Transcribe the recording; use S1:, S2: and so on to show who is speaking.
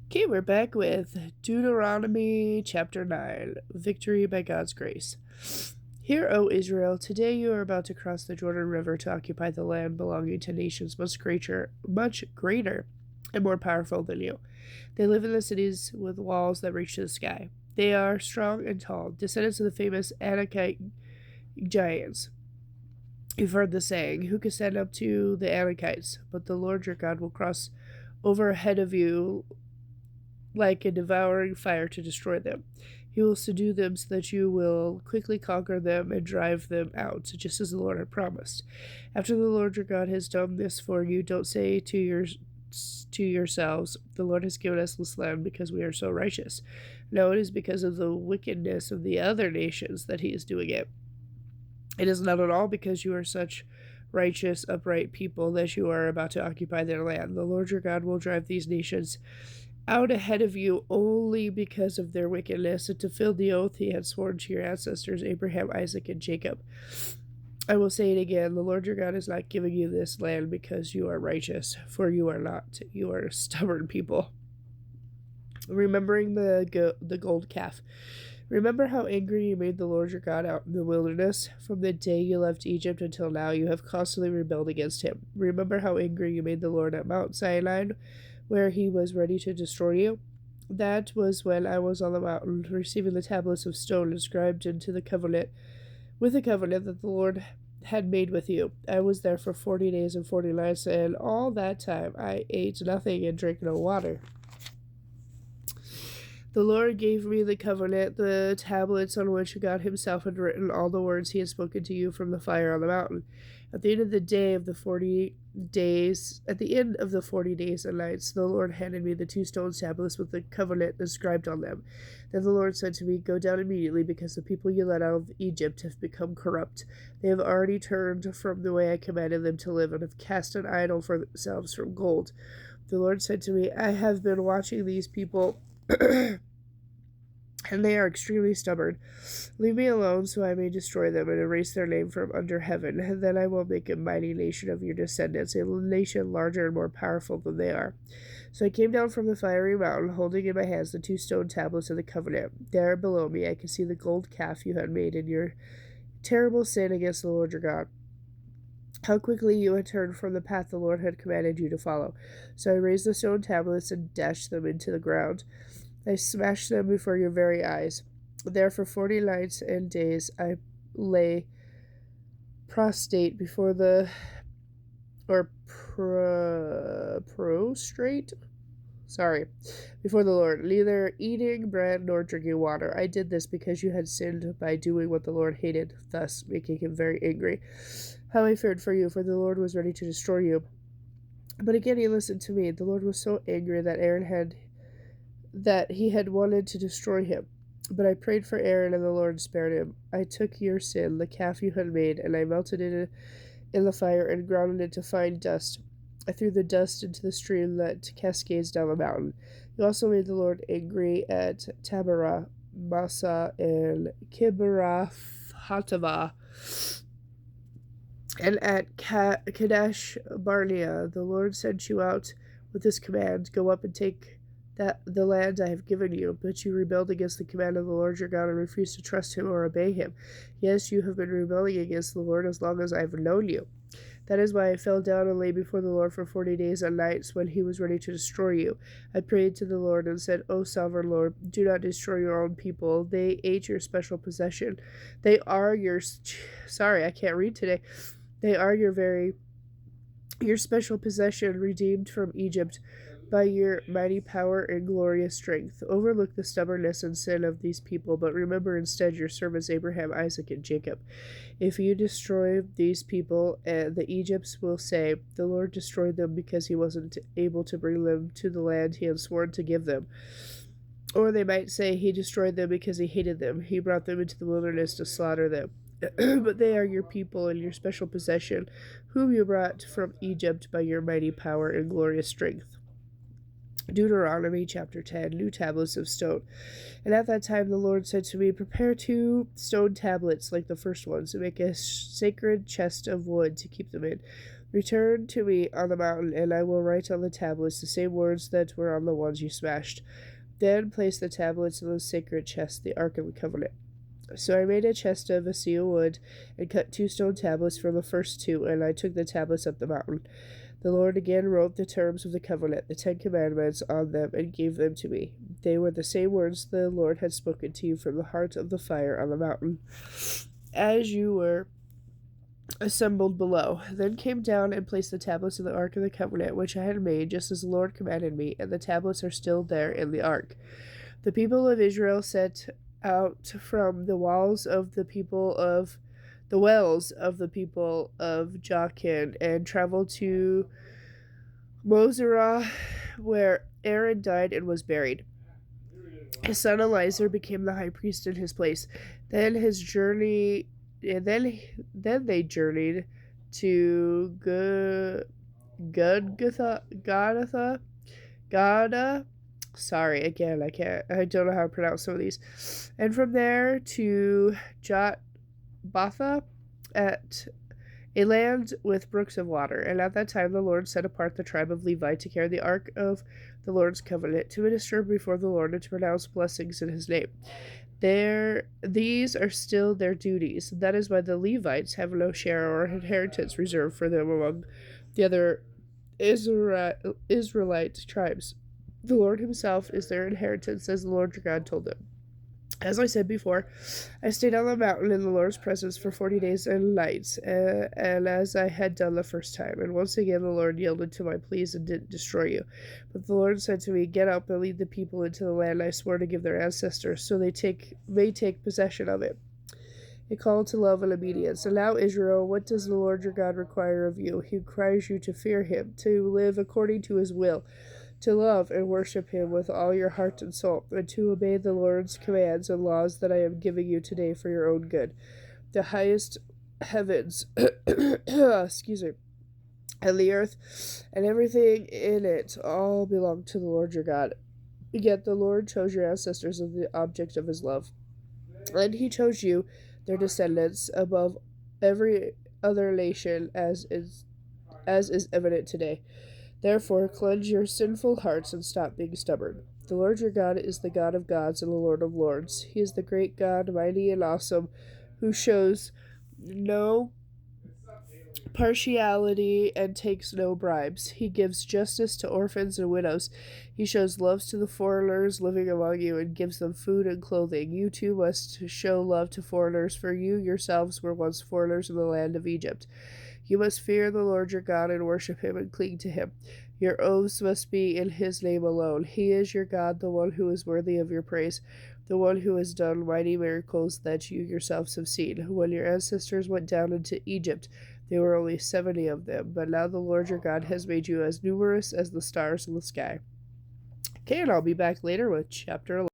S1: Okay, we're back with Deuteronomy chapter 9, Victory by God's Grace. Hear, O Israel, today you are about to cross the Jordan River to occupy the land belonging to nations much greater and more powerful than you. They live in the cities with walls that reach to the sky. They are strong and tall, descendants of the famous Anakite giants. You've heard the saying, who can stand up to the Anakites? But the Lord your God will cross over ahead of you like a devouring fire to destroy them. He will subdue them so that you will quickly conquer them and drive them out, just as the Lord had promised. After the Lord your God has done this for you, don't say to yourselves, the Lord has given us this land because we are so righteous. No, it is because of the wickedness of the other nations that he is doing it. It is not at all because you are such righteous, upright people that you are about to occupy their land. The Lord your God will drive these nations out ahead of you only because of their wickedness, and to fulfill the oath he had sworn to your ancestors, Abraham, Isaac, and Jacob. I will say it again, the Lord your God is not giving you this land because you are righteous, for you are not. You are a stubborn people. Remembering the gold calf. Remember how angry you made the Lord your God out in the wilderness? From the day you left Egypt until now, you have constantly rebelled against him. Remember how angry you made the Lord at Mount Sinai, where he was ready to destroy you? That was when I was on the mountain, receiving the tablets of stone inscribed into the covenant, with the covenant that the Lord had made with you. I was there for 40 days and 40 nights, and all that time I ate nothing and drank no water. The Lord gave me the covenant, the tablets on which God himself had written all the words he had spoken to you from the fire on the mountain. At the end of the 40 days and nights, the Lord handed me the 2 stone tablets with the covenant inscribed on them. Then the Lord said to me, go down immediately, because the people you led out of Egypt have become corrupt. They have already turned from the way I commanded them to live, and have cast an idol for themselves from gold. The Lord said to me, I have been watching these people and they are extremely stubborn. Leave me alone, so I may destroy them and erase their name from under heaven. And then I will make a mighty nation of your descendants, a nation larger and more powerful than they are. So I came down from the fiery mountain, holding in my hands the 2 stone tablets of the covenant. There below me I could see the gold calf you had made in your terrible sin against the Lord your God. How quickly you had turned from the path the Lord had commanded you to follow. So I raised the stone tablets and dashed them into the ground. I smashed them before your very eyes. There for 40 nights and days I lay prostrate before the Lord, neither eating bread nor drinking water. I did this because you had sinned by doing what the Lord hated, thus making him very angry. How I feared for you, for the Lord was ready to destroy you. But again he listened to me. The Lord was so angry that he had wanted to destroy him. But I prayed for Aaron, and the Lord spared him. I took your sin, the calf you had made, and I melted it in the fire and ground it into fine dust. I threw the dust into the stream that cascades down the mountain. You also made the Lord angry at Taberah, Massa, and Kibarath Hatava, and at Kadesh Barnea. The Lord sent you out with this command, go up and take the land I have given you, but you rebelled against the command of the Lord your God and refused to trust him or obey him. Yes, you have been rebelling against the Lord as long as I have known you. That is why I fell down and lay before the Lord for 40 days and nights when he was ready to destroy you. I prayed to the Lord and said, O sovereign Lord, do not destroy your own people. They ate your special possession. They are your special possession, redeemed from Egypt by your mighty power and glorious strength. Overlook the stubbornness and sin of these people, but remember instead your servants Abraham, Isaac, and Jacob. If you destroy these people, the Egypts will say, the Lord destroyed them because he wasn't able to bring them to the land he had sworn to give them. Or they might say he destroyed them because he hated them. He brought them into the wilderness to slaughter them. But they are your people and your special possession, whom you brought from Egypt by your mighty power and glorious strength. Deuteronomy chapter 10, new tablets of stone. And at that time the Lord said to me, prepare 2 stone tablets like the first ones, and make a sacred chest of wood to keep them in. Return to me on the mountain, and I will write on the tablets the same words that were on the ones you smashed. Then place the tablets in the sacred chest, the Ark of the Covenant. So I made a chest of acacia wood and cut 2 stone tablets from the first 2, and I took the tablets up the mountain. The Lord again wrote the terms of the covenant, the 10 Commandments, on them and gave them to me. They were the same words the Lord had spoken to you from the heart of the fire on the mountain, as you were assembled below. Then came down and placed the tablets of the Ark of the Covenant, which I had made, just as the Lord commanded me, and the tablets are still there in the Ark. The people of Israel set out from the wells of the people of Jachin and traveled to Mosera, where Aaron died and was buried. His son Eleazar became the high priest in his place. Then they journeyed to Gada. Sorry, again, I don't know how to pronounce some of these. And from there to Jotbatha, at a land with brooks of water. And at that time the Lord set apart the tribe of Levi to carry the ark of the Lord's covenant, to minister before the Lord, and to pronounce blessings in his name. These are still their duties. That is why the Levites have no share or inheritance reserved for them among the other Israelite tribes. The Lord himself is their inheritance, as the Lord your God told them. As I said before, I stayed on the mountain in the Lord's presence for 40 days and nights, and as I had done the first time. And once again the Lord yielded to my pleas and didn't destroy you. But the Lord said to me, Get up and lead the people into the land I swore to give their ancestors, so they may take possession of it. A call to love and obedience. And now, Israel, what does the Lord your God require of you? He requires you to fear him, to live according to his will, to love and worship him with all your heart and soul, and to obey the Lord's commands and laws that I am giving you today for your own good. The highest heavens, excuse me, and the earth and everything in it all belong to the Lord your God. Yet the Lord chose your ancestors as the object of his love, and he chose you, their descendants, above every other nation, as is evident today. Therefore, cleanse your sinful hearts and stop being stubborn. The Lord your God is the God of gods and the Lord of lords. He is the great God, mighty and awesome, who shows no partiality and takes no bribes. He gives justice to orphans and widows. He shows love to the foreigners living among you and gives them food and clothing. You too must show love to foreigners, for you yourselves were once foreigners in the land of Egypt. You must fear the Lord your God and worship him and cling to him. Your oaths must be in his name alone. He is your God, the one who is worthy of your praise, the one who has done mighty miracles that you yourselves have seen. When your ancestors went down into Egypt, there were only 70 of them, but now the Lord your God has made you as numerous as the stars in the sky. Okay, and I'll be back later with chapter 11.